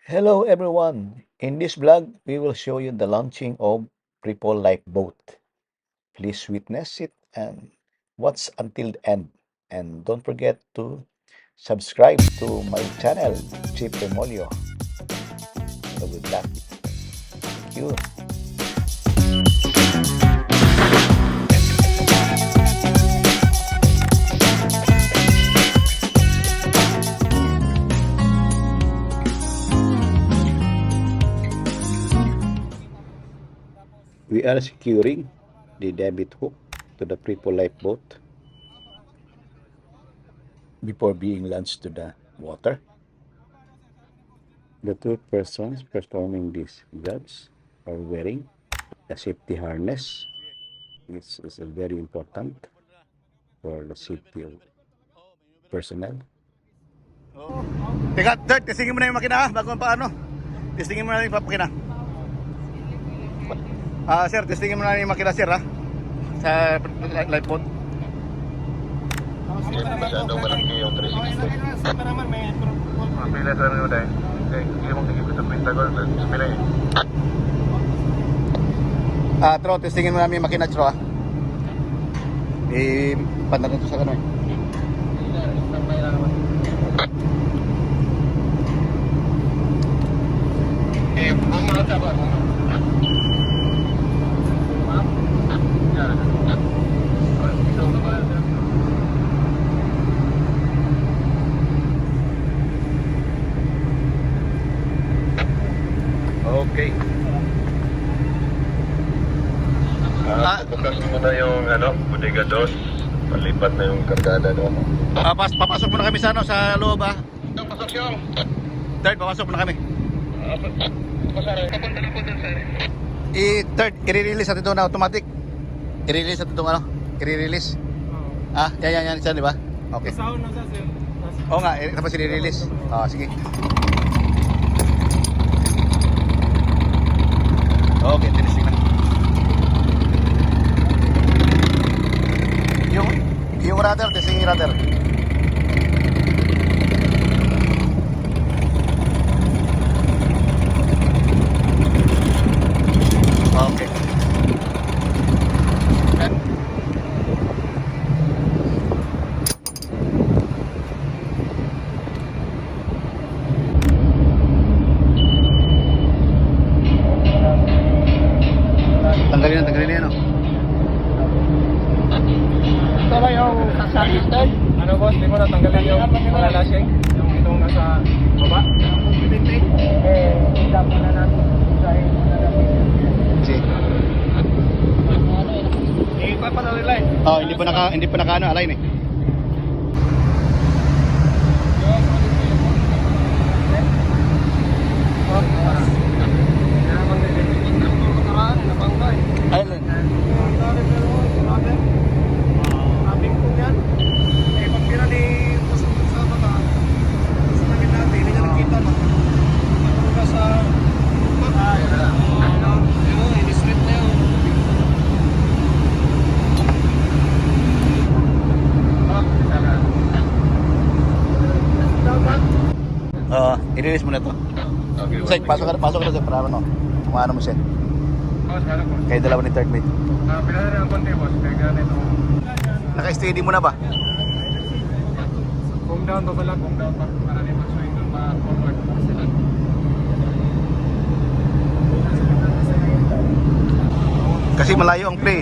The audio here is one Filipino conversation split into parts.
Hello everyone! In this vlog, we will show you the launching of Ripple Lifeboat. Please witness it and watch until the end. And don't forget to subscribe to my channel, Chip Remolio. So good luck. Thank you. We are securing the debit hook to the Ripple Lifeboat before being launched to the water. The two persons performing these jobs are wearing a safety harness. This is very important for the safety of personnel. Teka, Dirt, testingin mo na yung makina bago paano. Testingin mo na yung makina. Sir, testingin mo na yung makina, sir, sa lifeboat. Masyadong malaki yung 360. Sa naman may Pila sa rin dahil. Hindi mong tigil sa Pentagon. Pila eh. Tro, testingin mo namin yung makina, Tro, pandaran to sa kanon. Okay. Bukas mo na yung bodega 2. Palipat na yung kargada doon. Papasok muna kami sa sa loob, Pasok siyang. Third, papasok muna kami. Papunta na po dun, sir. Third, i-release natin ito na automatic. I-release natin itong i-release. Yan, isa, di ba? Okay. Kasahon na sa sir. Oo nga, tapos i-release. Sige. Okay, tinising na. Yung rudder, testing yung rudder. Okay. Tanggalin na yan, Ito ba yung sasalitan? Ano boss, di mo na tanggalin yung mga lasing? Yung itong nasa baba? Dapat na natin Sige. ipapanalila eh. Hindi pa naka align eh. Ayun. I-release mo na to. Okay. Sek, pasok ka na sa para ano mo siya. Boss, ano po? Kayo dalawa ni third mate. Pila na rin ang konti, boss. Kaya ganito. Naka-steady mo na ba? Calm down pa pala. Calm down pa. Para di mag-swing doon ma-forward. Kasi malayo ang play.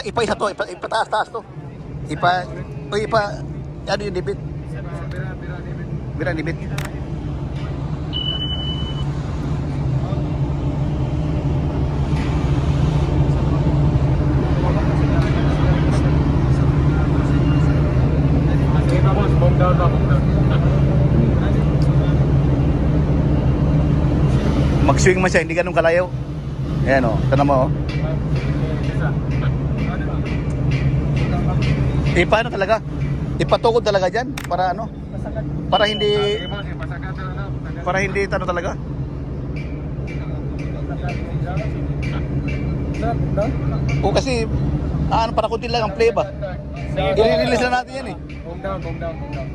Ipa-isa to, ipataas-taas to. Ano yung debit? Bira debit. Sige na, boss. Calm down pa. Calm down. Mag-swing man siya, hindi ganun kalayo. Ayan o, tanong mo o. Paano talaga? Ipatukod talaga dyan para ano? Para hindi talaga. O kasi para kunti lang ang play ba? I-release na natin yan eh. Calm down, calm down, calm down.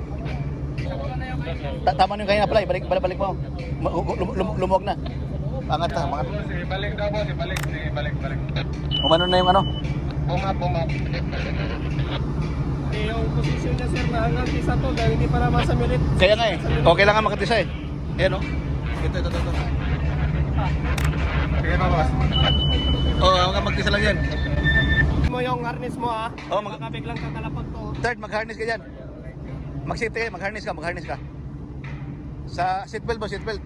Tama na yung kanina pala, balik mo. Lumuwag na. Angat na, mga. Si balik daw boss, si balik. Umano na yung ano? Bumap. Yung posisyon niya sir na hanggang isa to dahil hindi para masa milit. Kaya nga eh. Okay lang nga makatisa eh. Ayan o. Ito. Sige pa boss. Oo, magtisa lang yan. Mo yung harness mo ha. Oh, Baka biglang kakalapag to. Third, mag-harness ka dyan. Mag-harness ka. Sa seatbelt mo, seatbelt.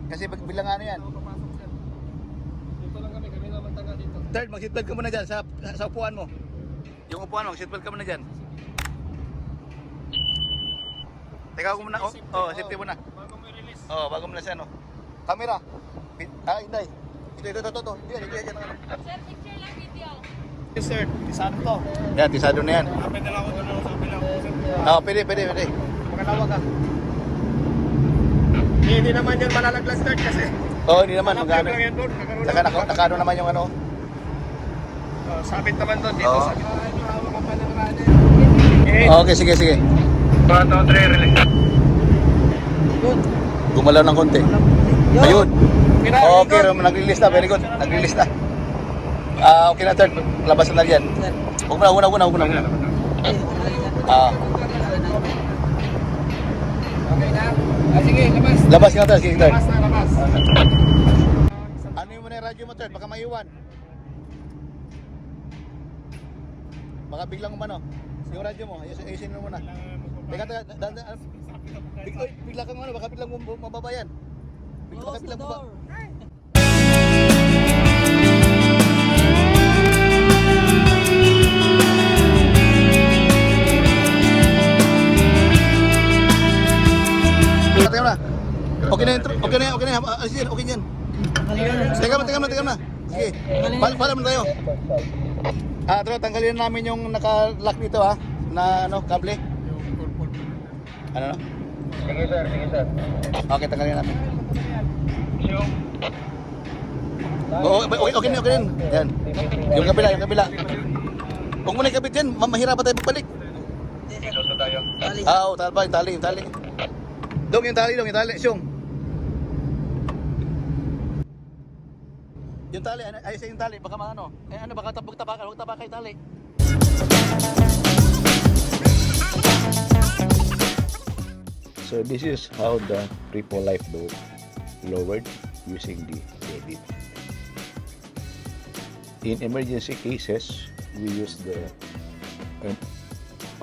Kasi bilang ano yan. Papasok sir. Dito lang kami naman taga dito. Third, mag-seatbelt ka muna dyan sa upuan mo. Yung upuan mo, mag-seatbelt ka muna dyan. Teka ako muna. Safety muna. Bago mo i-release. Bago mo na siya, no? Camera. Hindi. Ito. Yan. Sir, picture lang video. Yes sir, isado to. Yan, tisado na yan. Kapit na lang ako doon sa kabilang sir. Pwede. Makalawag ka. Hindi naman yan malalaglag third kasi. Hindi naman. Magkano. Lang yan doon. Nakano naman yung ano. Sabit naman doon dito. Oo. Sabit. Hawak ka pa ng runner. Okay, sige. 1, 2, 3, release. Gumalaw ng konti. Ayun. Okay, nag-release na. Very good. Nag-release na. Okay na third. Labas na lang yan. Huwag na. Okay na. Sige, labas. Labas ka na third. Sige third. Labas. Ano yung muna yung radyo mo third? Baka maiwan. Baka biglang umano. Yung radyo mo, ayusin mo muna. Teka, bigla kang ano, baka biglang mababa yan. Baka biglang mababa. Teka na. Okay na yan. Okay yan. Teka na. Sige. Pala mo tayo. Tro, tanggalin namin yung naka-lock dito na kable. Ano? Sige sir. Okay, tanggalin namin. Okay na. Yan. Yung kabila. Huwag mo na ikabit yan, mahirapan tayo magbalik. Iluto tayo. Yung tali. Dong, yung tali, Syong. Yung tali, ayos yung tali, baka maano. Baka huwag tabak yung tali. So this is how the triple life boat lowered using the debit. In emergency cases, we use the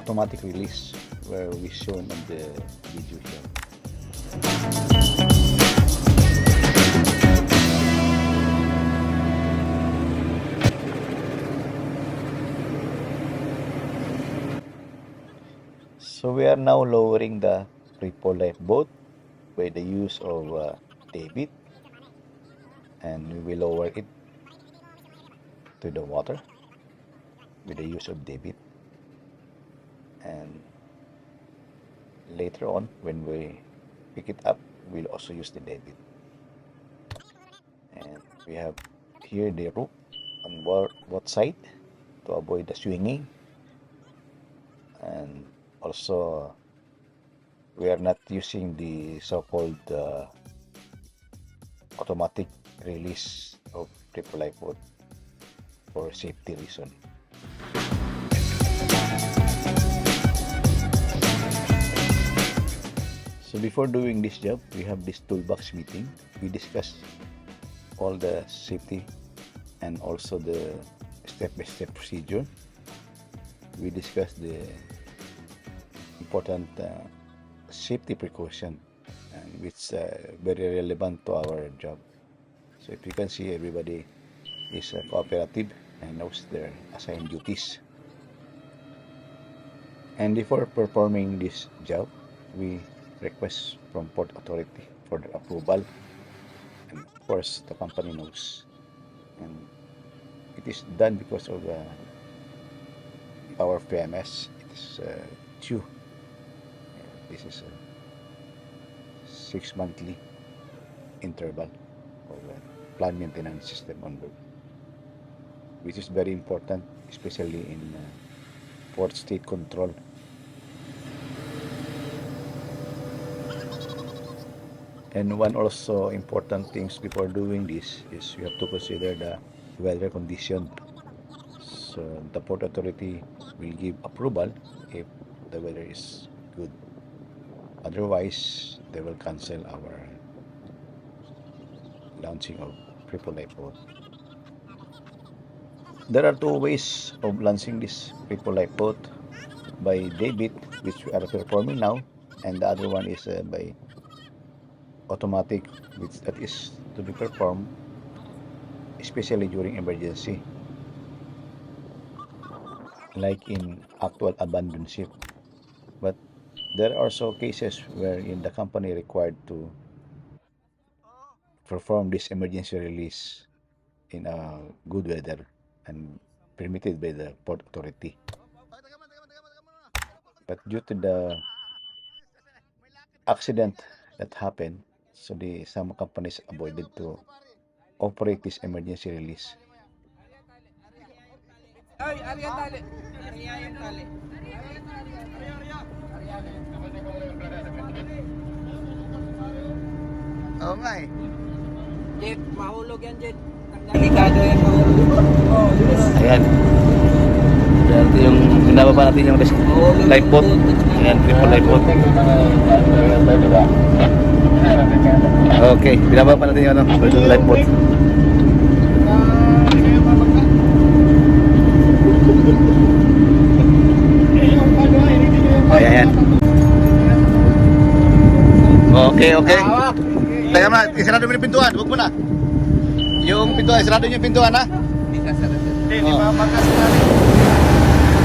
automatic release where we shown on the video here. So we are now lowering the triple life boat by the use of debit, and we will lower it to the water with the use of debit, and later on when we pick it up we'll also use the debit. And we have here the rope on both side to avoid the swinging, and also we are not using the so-called automatic release of triple life boat for safety reason. So before doing this job, we have this toolbox meeting. We discuss all the safety and also the step-by-step procedure. We discuss the important safety precaution, and which very relevant to our job. So if you can see, everybody is cooperative and knows their assigned duties. And before performing this job, we request from Port Authority for their approval, and of course the company knows, and it is done because of our PMS. It is due. This is a 6-monthly interval of plant maintenance system on board, which is very important, especially in port state control. And one also important things before doing this is you have to consider the weather condition. So the Port Authority will give approval if the weather is good. Otherwise, they will cancel our launching of Triple Light boat. There are two ways of launching this Triple Light boat: by debit, which we are performing now, and the other one is by automatic, which that is to be performed especially during emergency, like in actual abandoned ship. But there are also cases wherein the company required to perform this emergency release in a good weather and permitted by the Port Authority. But due to the accident that happened, so some companies avoided to operate this emergency release. Ay, Arya tali. Arya yung tali. Oo nga eh. Jet, mahulog yan, Jet. Delikado yan, mahulog. Ayan. Ito yung binababa natin yung lifeboat. Ayan, triple lifeboat. Okay, binababa natin yung lifeboat. Ayan. Okay, okay. Teka na, isarado mo yung pintuan, huwag mo na. Yung pintuan, isarado niyo yung pintuan ha. Hindi, Oh. mabakas na rin.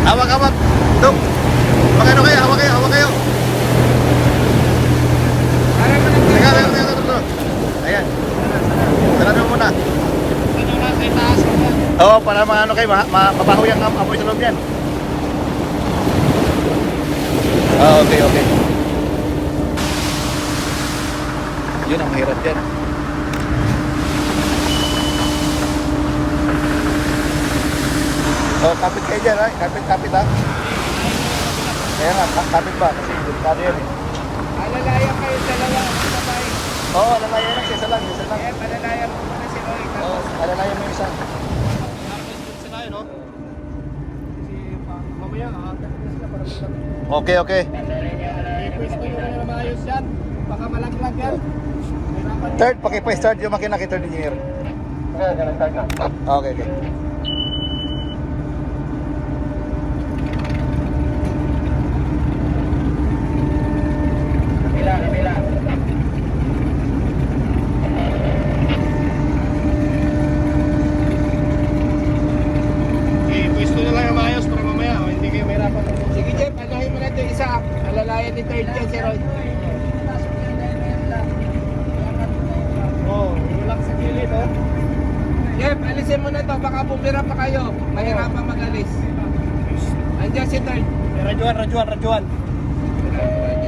Hawak, hawak. Dok. Hawak kayo, hawak kayo, hawak kayo. Teka, teka, teka, teka. Ayan. Sarado mo muna. Ano na, sa itaas mo yan. Oo, para maano kayo, mabaho yung apoy sa loob yan. Okay, okay. Yun ang mahirap yan. Oh, kapit kayo dyan, ay. Kapit ha. Kaya nga, kapit ba? Kasi delikado yan eh. Alalayan kayo dalawa, sabay. Oo, alalayan lang, isa lang, isa lang. Eh, palalayan mo muna si Roy. Oo, alalayan mo yung isa. Sila yun, no? Kasi mamaya, kakakit na sila para magkakit. Okay, okay. Pwesto nyo na maayos yan. Baka malaglag yan. Hirapan Third, pakipay-start yung makina kay third engineer. Okay, okay. Pwesto nyo lang yung maayos para mamaya. Hindi kayo mahirapan. Sige, Jeff, alahin mo na ito yung isa. Alalayan ni third dyan si Roy. Oh, relax sa gilid, oh. Jeff, alisin mo na ito. Baka bumira pa kayo. Mahirapan mag-alis. Andiyan si third. Rajuan.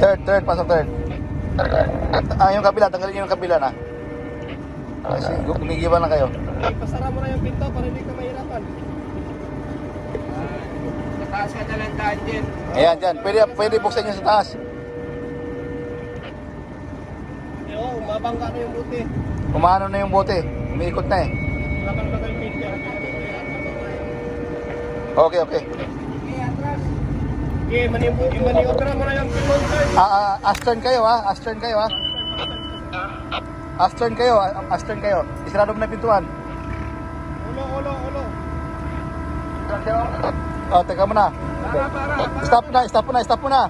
Third, pasok third. Yung kabila, tanggalin niyo yung kabila na. Kasi gumigiwan na kayo. Pasara mo na yung pinto para hindi ka mahirapan. Sa taas ka na lang daan, Jeff. Ayan, dyan. Pwede buksan nyo sa taas. Oo, umabangga na yung buti. Umano na yung bote. Umiikot na eh. Laban ba kayo pinto? Okay, okay. Okay, maniobra mo na yung pinto, sir. Astern kayo ha. Astern kayo ha. Astern kayo. Astern kayo. Isarado mo na yung pintuan. Ulo. Oh, teka mo na. Para. Stop na. Para mo na.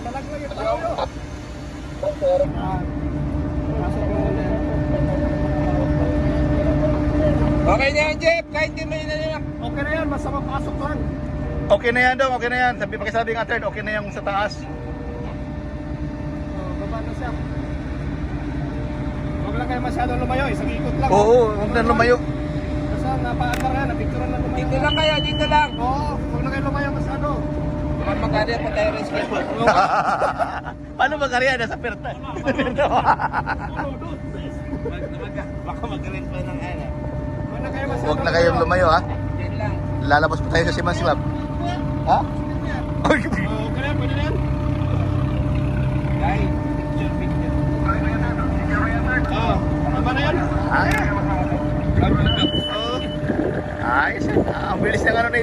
Malaglag yung tayo. Okay na yan, Jeff. Kahit di mo yun na. Okay na yan, basta mapasok lang. Okay na yan dong. Okay na yan. Pakisabi nga third. Okay na yung sa taas. Baba na siya. Huwag lang kayo masyadong lumayo. Isang ikot lang. Oo, huwag na lumayo. Basta napaandar yan. Napicturan lang lumayo. Dito lang kayo, dito lang. Oo, huwag na kayo lumayo masyado. Magkari po tayo rescue. Paano magkariya na sa perta? Baka mag-rent pa ng ano. Huwag na kayong lumayo ha. Diyan lang. Lalabas pa tayo sa Simansilab. Ha? Okay na yan, pwede na yan. Guys, picture.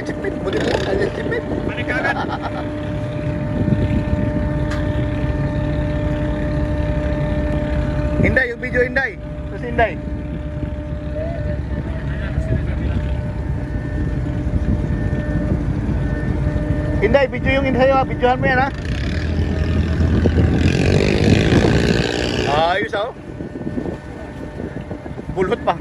yung chipit. Buti na lang, yung chipit. Balik ka agad. Hinday, yung video Hinday. Tapos Hinday. Hinday, video yung Hinday ha. Videohan mo yan ha. Ayos oh. Bulhot pa.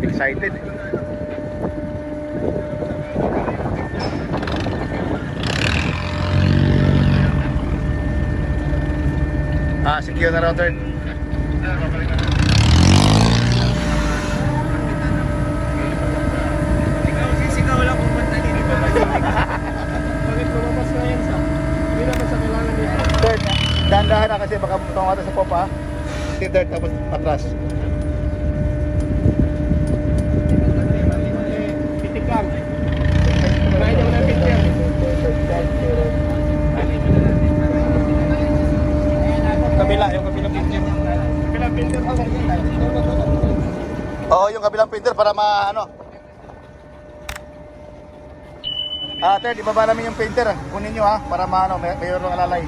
Excited. Secure na router. Ikaw, sisigaw lang kung ba't nalilito ka dyan. Bakit lumabas na yan sa? Hindi naman sa kailangan nito. Third, dahan-dahan na kasi baka tumawag sa popa. Third, tapos matras. Pitik lang. Kumain naman ang picture. Kabila, yung kabilang picture. Kabilang picture. Oo, yung kabilang printer para maano. Third, ibaba namin yung printer. Kunin nyo ha, para maano, mayroong alalay.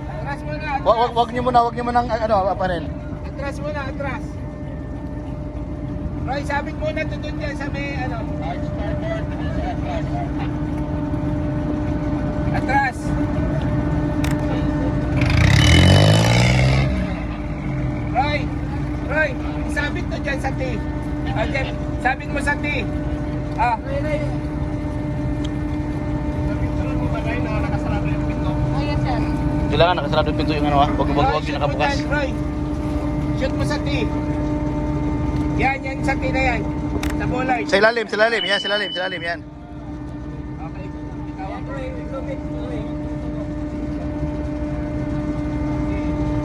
Atras muna, Wag nyo muna ano, apanin. atras muna, atras. Roy, sabit muna tutun dyan sa may ano. Atras. Roy, sabit to dyan sa T. Dyan, sabit mo sa T. Kailangan nakasarado yung pinto yung ano ha. Wag Roy, yung shoot mo nakabukas. dyan, Roy. Shoot mo sa T. Yan sa T na yan. Sa bulay. Sa ilalim, yan. Okay. Ikaw, Roy.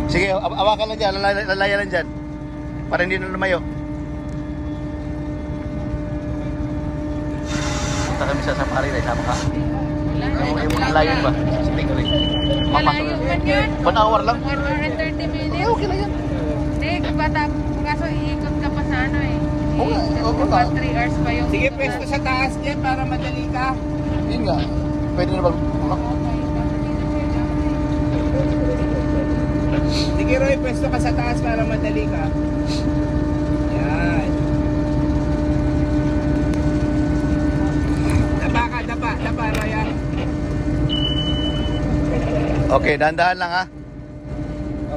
Sige, awakan lang dyan, lalayan lang dyan. Para hindi na lumayo. Punta kami sa safari na isama ka. Yung layon ba? Sige ka rin. Malayo man yun. 1 hour lang. 1 hour and 30 minutes. Okay lang yan. Hindi, bata, kaso iikot ka pa sa ano eh. Oo nga, oo nga. 3 hours pa yung Sige, pwesto sa taas dyan para madali ka. Yun nga. Pwede na ba? Sige, Roy, pwesto ka sa taas para madali ka. Yan. Dapa, Roy. Okay, dahan-dahan lang ha.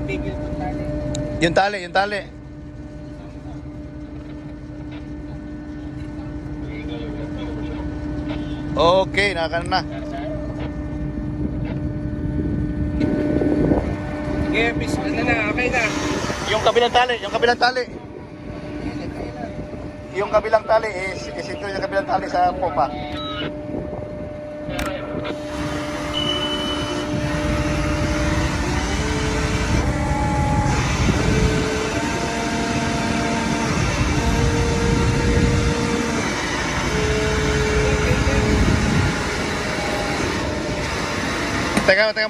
Pigil mo tali. Yung tali. Okay, nakakanan na. Sige, ano na, okay na. Yung kabilang tali. Yung kabilang tali secure yung kabilang tali sa popa.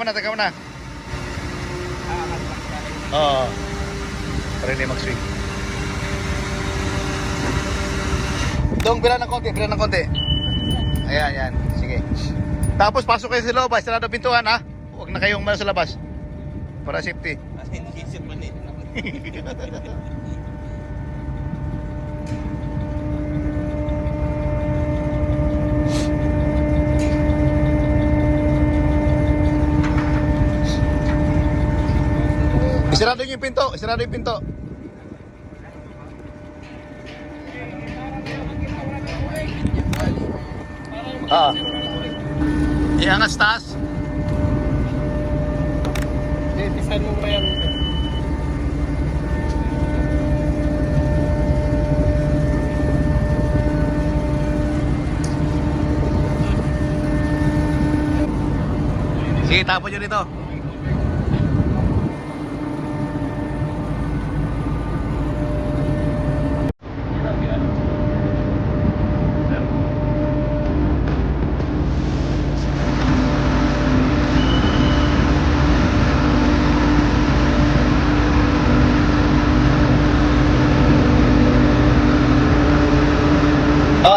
Teka muna. Oo. Para hindi mag-swing. Doon, bila ng konti. Ayan. Sige. Tapos pasok kayo sa loob, sarado pintuan ha. Huwag na kayong sa labas. Para safety. Kasi inisip mo nito. Isarado yung pinto. Iangas taas. Pisan mo ba yan? Sige, tapon nyo dito.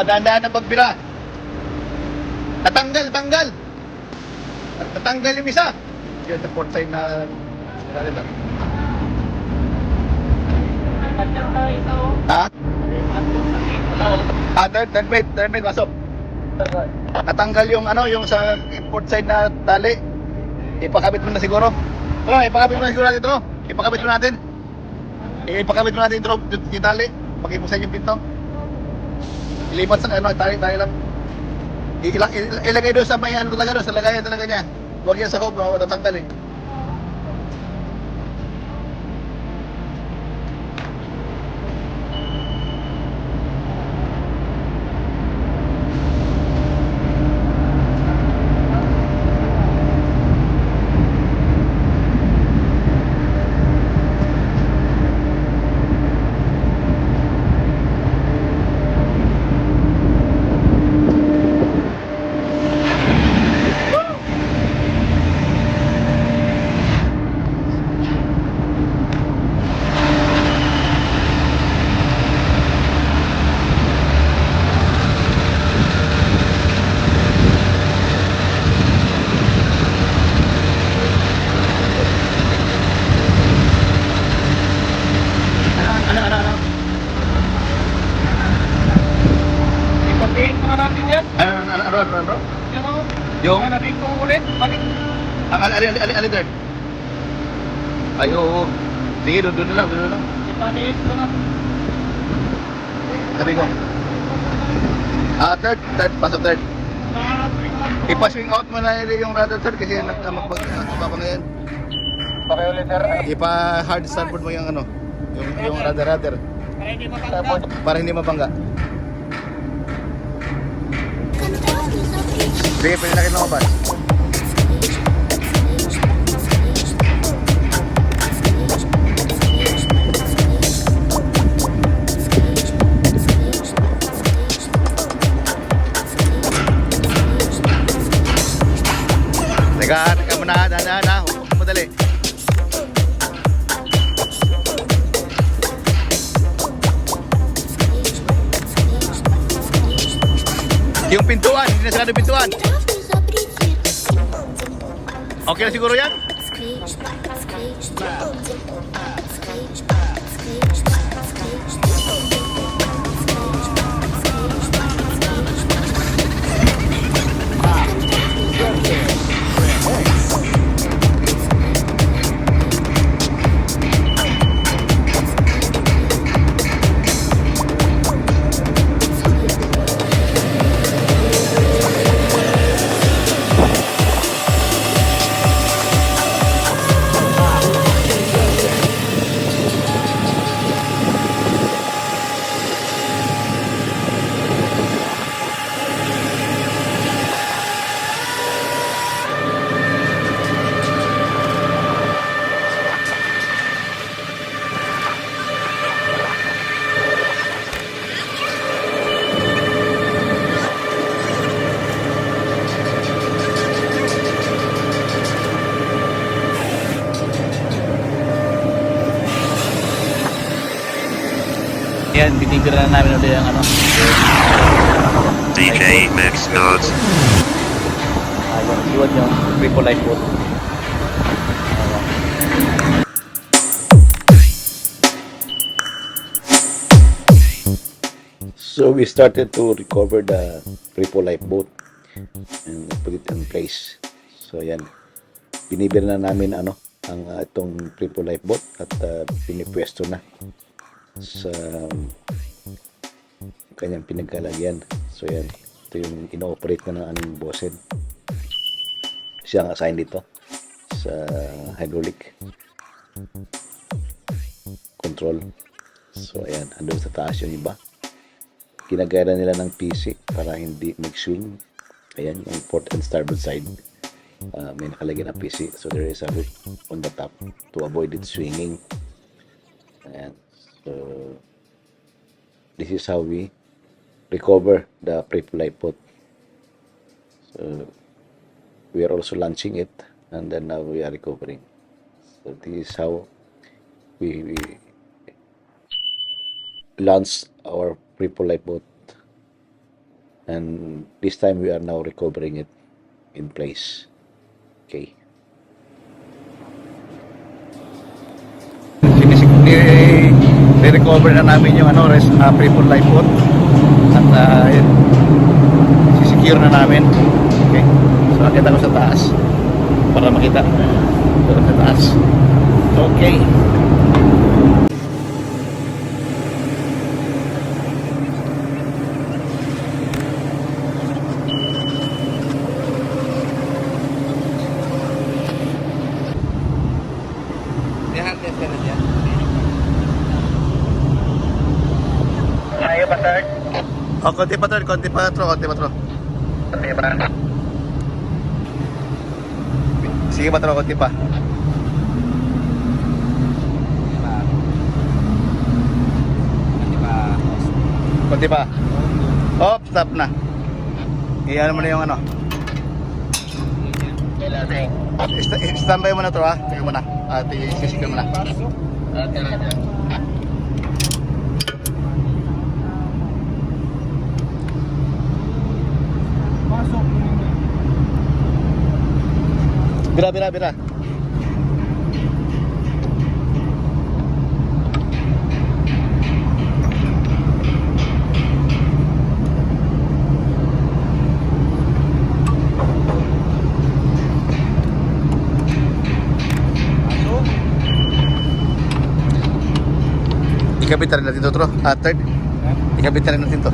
dahan-dahan ang pagbira. Natanggal. Natanggal yung isa. Yun, the port side na... Ha? Third mate, pasok. Natanggal yung yung sa port side na tali. Ipakabit mo na siguro. Ipakabit mo na siguro natin ito. Ipakabit mo natin yung tali. Pag-ipusan yung pinto. Ilipat sa tali lang. Ilagay doon sa may talaga doon, sa lagayan talaga niya. Huwag yan sa hoob, matatanggal eh. Ano? Ipatiin mo na natin yan. Ano? Yan o. Yung? Natin ko ulit. Balik. Alin third? Ay, oo. Sige, doon na lang. Ipatiin mo na. Sabi ko. Third, pasok third. Ipa-swing out mo na yung rudder third kasi magpapang ngayon. Pakiulit sir. Ipa-hard starboard mo yung yung rudder. Para hindi mabangga. Sige, pwede na kayo lumabas. Teka muna, dahan-dahan ha. Huwag madali. Yung pintuan, hindi na sarado yung pintuan. Okay na siguro yan? Yan, binibira na namin ulit yung DJ Max Nods. yung iwan yung triple light boat. So we started to recover the triple light boat and put it in place. So yan, binibira na namin ang itong triple light boat at pinipwesto na sa kanyang pinagkalagyan. So yan, ito yung ino-operate na ng aming bossen. Siya ang assigned dito sa hydraulic control. So ayan, andun sa taas yung iba. Ginagaya nila ng PC para hindi mag-swing. Ayan, yung port and starboard side. May nakalagay na PC. So there is a hook on the top to avoid it swinging. Ayan. So this is how we recover the pre-flight boat. So we are also launching it, and then now we are recovering. So this is how we launch our pre-flight boat And this time we are now recovering it in place. Okay. Ni-recover na namin yung Pripol Lifeboat at sisecure na namin. Okay. So akit ako sa taas para makita. Doon sa taas. Okay. Nihantes ka na dyan. Ayaw ba, sir? Oh, konti pa tro. Hindi ba? Sige pa tro, konti pa. Konti pa. Oh, stop na. Iyan mo na yung Standby mo na to ha. Tingnan mo na. Sisikil mo na. Bira. Ikabit na rin natin to, third. Ikabit na rin natin to.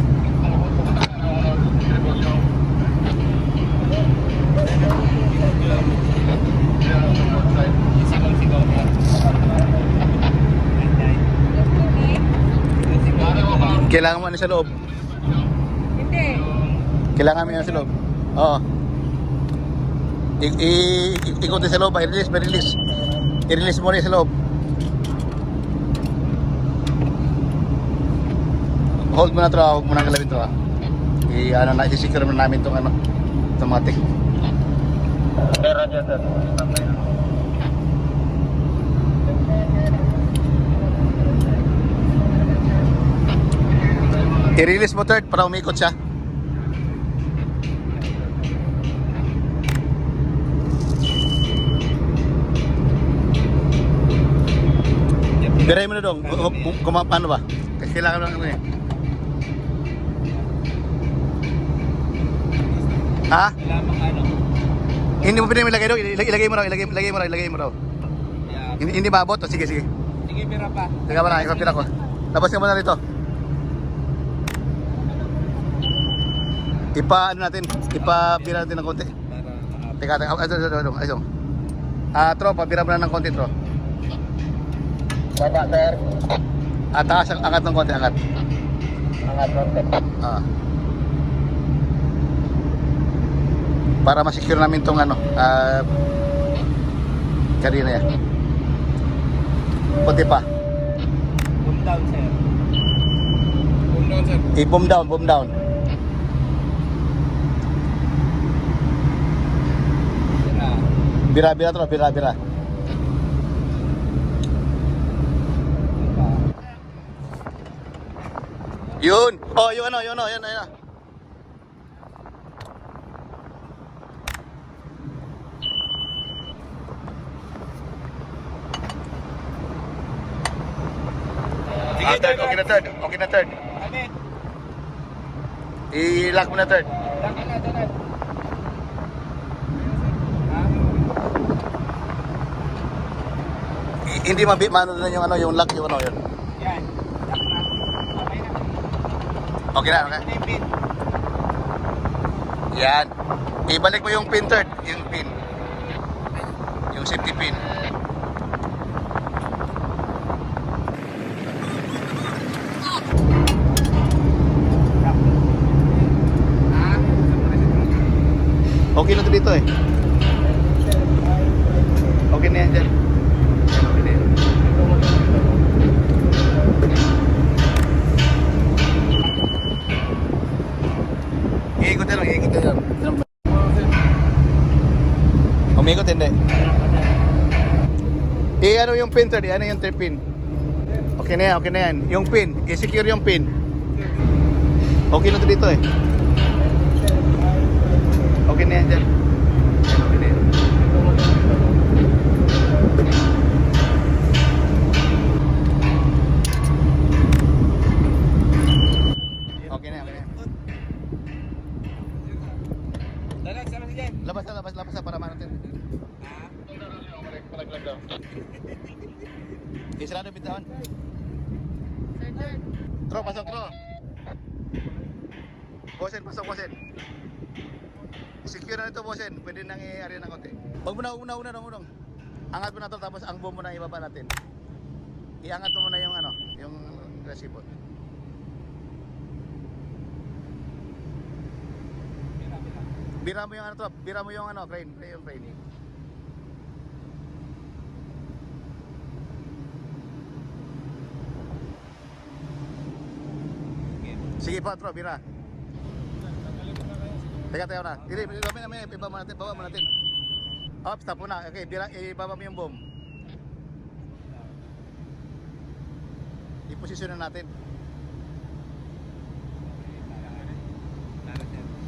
Kailangan mo sa loob. Hindi. Kailangan mo sa loob. Oo. Ikutin sa loob. I-release. I-release mo rin sa loob. Hold mo na ito, huwag mo nang galawin ito. I-secure mo namin itong automatic. Pero dyan, sir. I-release mo third para umikot siya. Biray mo na dong. Paano ba? Kasi kailangan lang eh. Ha? Hindi mo pinilagay daw. Ilagay mo raw. Hindi maabot. Sige. Sige, pira pa. Teka mo na. Ipapira ko. Labas ka mo na rito. Ipapira natin ng konti. Teka. Ayun. Tro, papira mo na ng konti, tro. Baba, sir. Taas, angat ng konti, angat. Angat, sir. Para ma-secure namin tong kanina yan. Konti pa. Boom down, sir. I-boom down. Pira. Bira, tro, bira. Yun. Oh, yun. Third. Okay na third. Amin. I-lock mo na third. Laki na, danan. Hindi mano na yung lock yun. Yan. Lock na. Okay na. Okay na. Ano yung pin? Yan. Ibalik mo yung pin third, yung pin. Yung safety pin. Okay na to dito eh. Okay na yan dyan. Iikot lang. Umikot hindi. Ano yung pin sir? Ano yung third pin? Okay na yan. Yung pin, i-secure yung pin. Okay na to dito eh. Okay na yan dyan. Okay na yan. Okay na, okay na. Dala, sama si Jen. Labas na para natin. Palaglag daw. Isarado bitawan. Sir George. Tro, pasok, Tro. Bosen, pasok, Bosen. Secure na ito, Bosen. Pwede nang i-area ng konti. Huwag mo na, unang. Angat mo na ito, tapos ang boom mo na ibaba natin. Iangat mo muna yung ano, yung resibo. Bira mo yung ano, Tro. Bira mo yung ano, crane. Yung crane. Sige pa, Tro, bira. Teka na. Hindi, ibaba mo natin. Up, stop mo na. Okay, bira, ibaba mo yung boom. I-position na natin.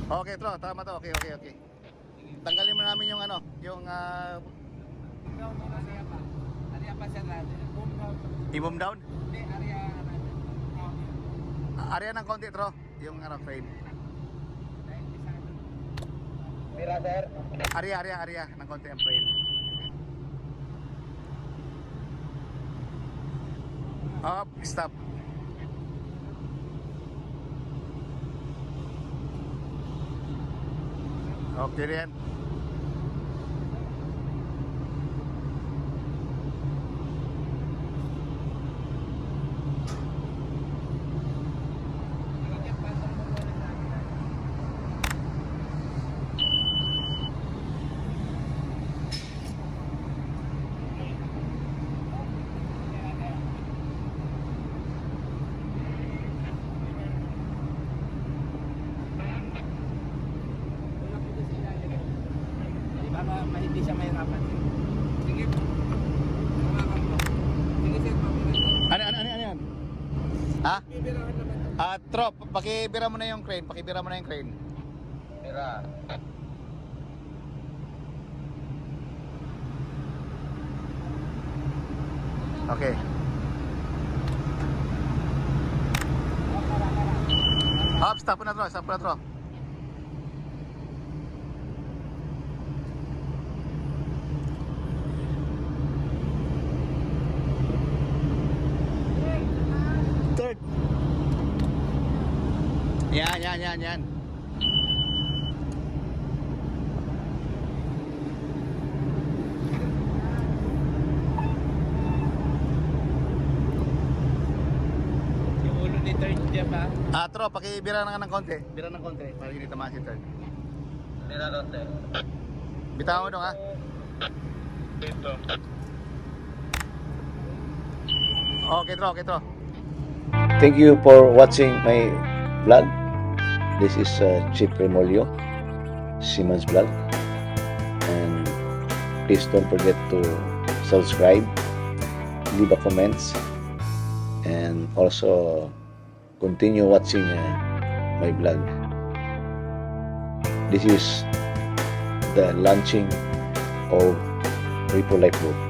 Okay, Tro, tama to. Okay. Tanggalin mo namin yung ano, yung Ikaw muna siya pa. Area pa siya natin. Boom down. i-boom down. Hindi, area natin. Area ng konti, Tro, yung ano, frame. Mira, sir. Area ng konti ang frame. Up, stop. Okay rin. Hindi siya mahirapan. Sige. Hawakan mo. Sige, sir. Pabulat. Ano yan? Ha? Bibirahan naman. Trop, pakibira mo na yung crane. Mira. Okay. Up, stop na, Tro. Third. Yan. Yung ulo ni Turn dyan ba? Tro, pakibira na nga ng konti. Bira ng konti para hindi tamaan si third. Mira, Lotte. Bitawan mo dong, ha? Dito. Okay, Tro. Thank you for watching my vlog. This is Chief Remolio, Siemens Vlog. And please don't forget to subscribe, leave a comments, and also continue watching my vlog. This is the launching of Ripple Life Boat.